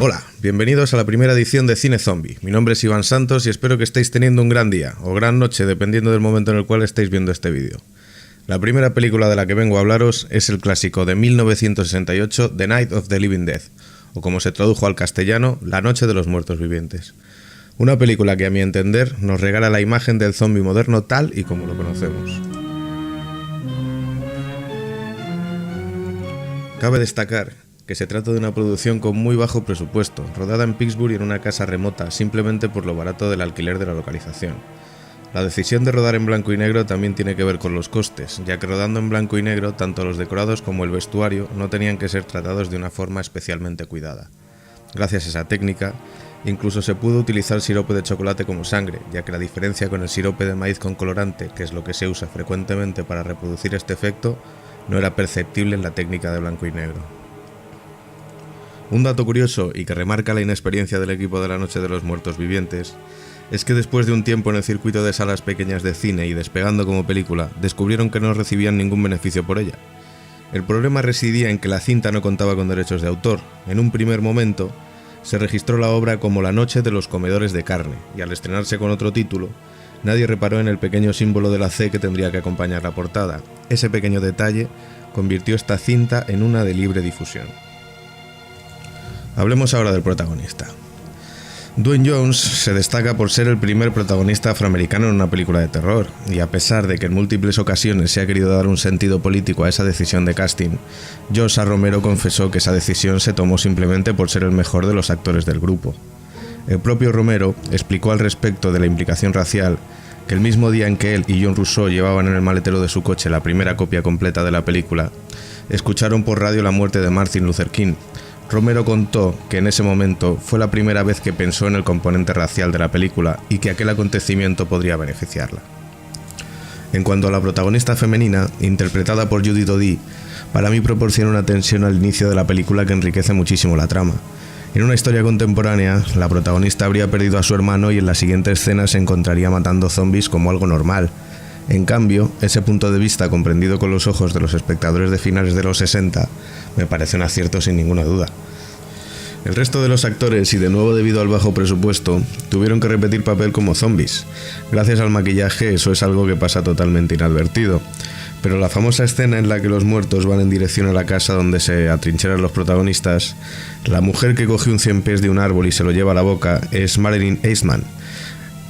Hola, bienvenidos a la primera edición de Cine Zombie. Mi nombre es Iván Santos y espero que estéis teniendo un gran día o gran noche, dependiendo del momento en el cual estéis viendo este vídeo. La primera película de la que vengo a hablaros es el clásico de 1968, The Night of the Living Dead, o como se tradujo al castellano, La Noche de los Muertos Vivientes. Una película que, a mi entender, nos regala la imagen del zombie moderno tal y como lo conocemos. Cabe destacar que se trata de una producción con muy bajo presupuesto, rodada en Pittsburgh y en una casa remota, simplemente por lo barato del alquiler de la localización. La decisión de rodar en blanco y negro también tiene que ver con los costes, ya que rodando en blanco y negro, tanto los decorados como el vestuario no tenían que ser tratados de una forma especialmente cuidada. Gracias a esa técnica, incluso se pudo utilizar sirope de chocolate como sangre, ya que la diferencia con el sirope de maíz con colorante, que es lo que se usa frecuentemente para reproducir este efecto, no era perceptible en la técnica de blanco y negro. Un dato curioso y que remarca la inexperiencia del equipo de La Noche de los Muertos Vivientes es que después de un tiempo en el circuito de salas pequeñas de cine y despegando como película, descubrieron que no recibían ningún beneficio por ella. El problema residía en que la cinta no contaba con derechos de autor. En un primer momento, se registró la obra como La Noche de los Comedores de Carne, y al estrenarse con otro título, nadie reparó en el pequeño símbolo de la C que tendría que acompañar la portada. Ese pequeño detalle convirtió esta cinta en una de libre difusión. Hablemos ahora del protagonista. Duane Jones se destaca por ser el primer protagonista afroamericano en una película de terror, y a pesar de que en múltiples ocasiones se ha querido dar un sentido político a esa decisión de casting, Josh A. Romero confesó que esa decisión se tomó simplemente por ser el mejor de los actores del grupo. El propio Romero explicó al respecto de la implicación racial que el mismo día en que él y John Russo llevaban en el maletero de su coche la primera copia completa de la película, escucharon por radio la muerte de Martin Luther King. Romero contó que en ese momento fue la primera vez que pensó en el componente racial de la película y que aquel acontecimiento podría beneficiarla. En cuanto a la protagonista femenina, interpretada por Judy Dodie, para mí proporciona una tensión al inicio de la película que enriquece muchísimo la trama. En una historia contemporánea, la protagonista habría perdido a su hermano y en la siguiente escena se encontraría matando zombies como algo normal. En cambio, ese punto de vista comprendido con los ojos de los espectadores de finales de los 60 me parece un acierto sin ninguna duda. El resto de los actores, y de nuevo debido al bajo presupuesto, tuvieron que repetir papel como zombies. Gracias al maquillaje eso es algo que pasa totalmente inadvertido. Pero la famosa escena en la que los muertos van en dirección a la casa donde se atrincheran los protagonistas, la mujer que coge un 100 pies de un árbol y se lo lleva a la boca es Marilyn Eastman.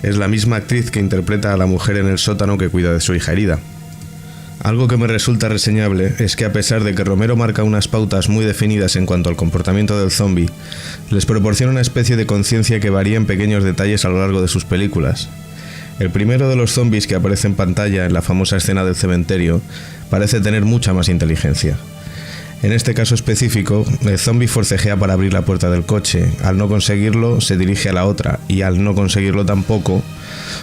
Es la misma actriz que interpreta a la mujer en el sótano que cuida de su hija herida. Algo que me resulta reseñable es que a pesar de que Romero marca unas pautas muy definidas en cuanto al comportamiento del zombie, les proporciona una especie de conciencia que varía en pequeños detalles a lo largo de sus películas. El primero de los zombies que aparece en pantalla en la famosa escena del cementerio parece tener mucha más inteligencia. En este caso específico, el zombie forcejea para abrir la puerta del coche. Al no conseguirlo, se dirige a la otra, y al no conseguirlo tampoco,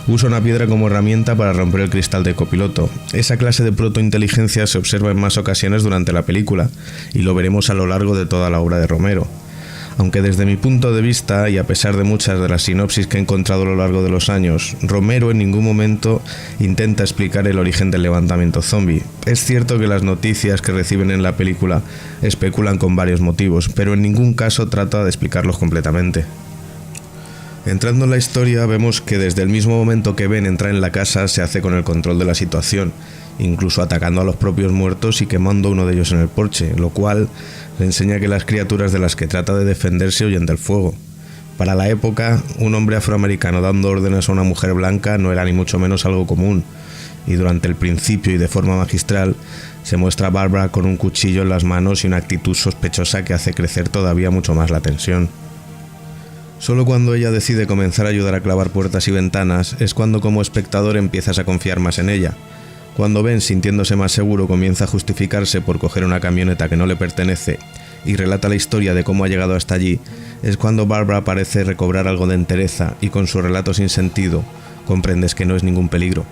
usa una piedra como herramienta para romper el cristal del copiloto. Esa clase de protointeligencia se observa en más ocasiones durante la película, y lo veremos a lo largo de toda la obra de Romero. Aunque desde mi punto de vista, y a pesar de muchas de las sinopsis que he encontrado a lo largo de los años, Romero en ningún momento intenta explicar el origen del levantamiento zombie. Es cierto que las noticias que reciben en la película especulan con varios motivos, pero en ningún caso trata de explicarlos completamente. Entrando en la historia, vemos que desde el mismo momento que ven entrar en la casa se hace con el control de la situación, incluso atacando a los propios muertos y quemando a uno de ellos en el porche, lo cual le enseña que las criaturas de las que trata de defenderse huyen del fuego. Para la época, un hombre afroamericano dando órdenes a una mujer blanca no era ni mucho menos algo común, y durante el principio y de forma magistral se muestra a Barbara con un cuchillo en las manos y una actitud sospechosa que hace crecer todavía mucho más la tensión. Solo cuando ella decide comenzar a ayudar a clavar puertas y ventanas es cuando como espectador empiezas a confiar más en ella. Cuando Ben, sintiéndose más seguro, comienza a justificarse por coger una camioneta que no le pertenece y relata la historia de cómo ha llegado hasta allí, es cuando Barbara parece recobrar algo de entereza y con su relato sin sentido comprendes que no es ningún peligro.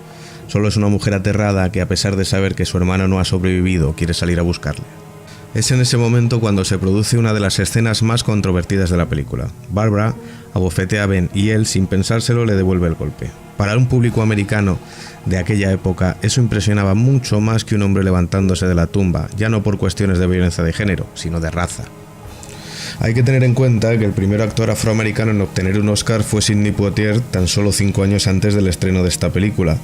Solo es una mujer aterrada que, a pesar de saber que su hermano no ha sobrevivido, quiere salir a buscarle. Es en ese momento cuando se produce una de las escenas más controvertidas de la película. Barbara abofetea a Ben y él, sin pensárselo, le devuelve el golpe. Para un público americano de aquella época, eso impresionaba mucho más que un hombre levantándose de la tumba, ya no por cuestiones de violencia de género, sino de raza. Hay que tener en cuenta que el primer actor afroamericano en obtener un Oscar fue Sidney Poitier tan solo 5 años antes del estreno de esta película,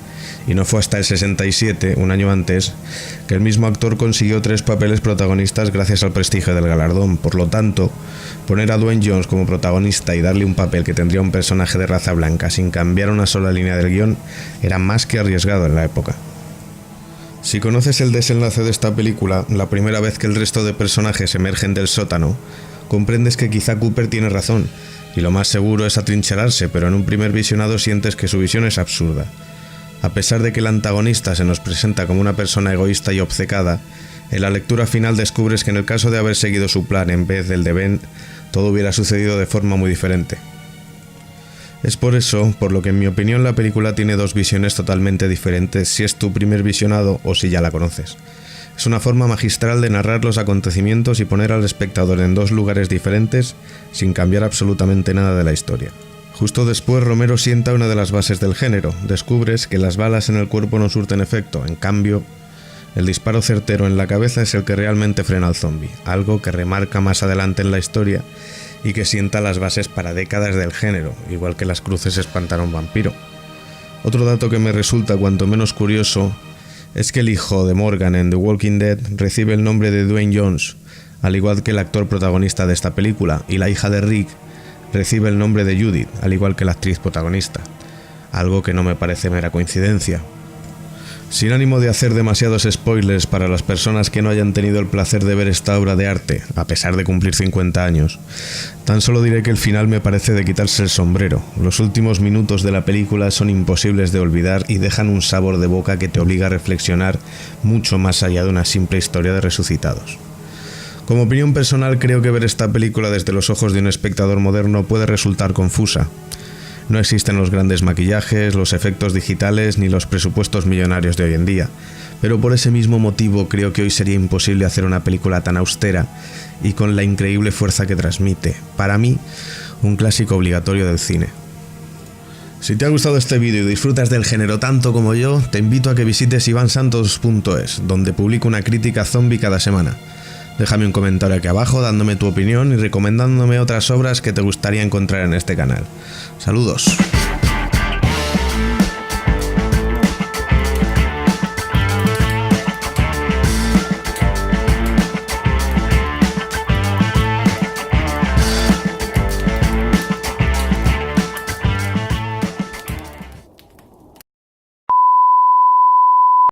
y no fue hasta el 67, un año antes, que el mismo actor consiguió 3 papeles protagonistas gracias al prestigio del galardón. Por lo tanto, poner a Dwayne Jones como protagonista y darle un papel que tendría un personaje de raza blanca sin cambiar una sola línea del guión era más que arriesgado en la época. Si conoces el desenlace de esta película, la primera vez que el resto de personajes emergen del sótano, comprendes que quizá Cooper tiene razón, y lo más seguro es atrincherarse, pero en un primer visionado sientes que su visión es absurda. A pesar de que el antagonista se nos presenta como una persona egoísta y obcecada, en la lectura final descubres que en el caso de haber seguido su plan en vez del de Ben, todo hubiera sucedido de forma muy diferente. Es por eso, por lo que en mi opinión la película tiene 2 visiones totalmente diferentes si es tu primer visionado o si ya la conoces. Es una forma magistral de narrar los acontecimientos y poner al espectador en 2 lugares diferentes sin cambiar absolutamente nada de la historia. Justo después Romero sienta una de las bases del género, descubres que las balas en el cuerpo no surten efecto, en cambio, el disparo certero en la cabeza es el que realmente frena al zombie, algo que remarca más adelante en la historia y que sienta las bases para décadas del género, igual que las cruces espantar a un vampiro. Otro dato que me resulta cuanto menos curioso es que el hijo de Morgan en The Walking Dead recibe el nombre de Dwayne Jones, al igual que el actor protagonista de esta película, y la hija de Rick recibe el nombre de Judith, al igual que la actriz protagonista, algo que no me parece mera coincidencia. Sin ánimo de hacer demasiados spoilers para las personas que no hayan tenido el placer de ver esta obra de arte, a pesar de cumplir 50 años, tan solo diré que el final me parece de quitarse el sombrero. Los últimos minutos de la película son imposibles de olvidar y dejan un sabor de boca que te obliga a reflexionar mucho más allá de una simple historia de resucitados. Como opinión personal, creo que ver esta película desde los ojos de un espectador moderno puede resultar confusa. No existen los grandes maquillajes, los efectos digitales ni los presupuestos millonarios de hoy en día, pero por ese mismo motivo creo que hoy sería imposible hacer una película tan austera y con la increíble fuerza que transmite. Para mí, un clásico obligatorio del cine. Si te ha gustado este vídeo y disfrutas del género tanto como yo, te invito a que visites ivansantos.es, donde publico una crítica zombie cada semana. Déjame un comentario aquí abajo dándome tu opinión y recomendándome otras obras que te gustaría encontrar en este canal. Saludos.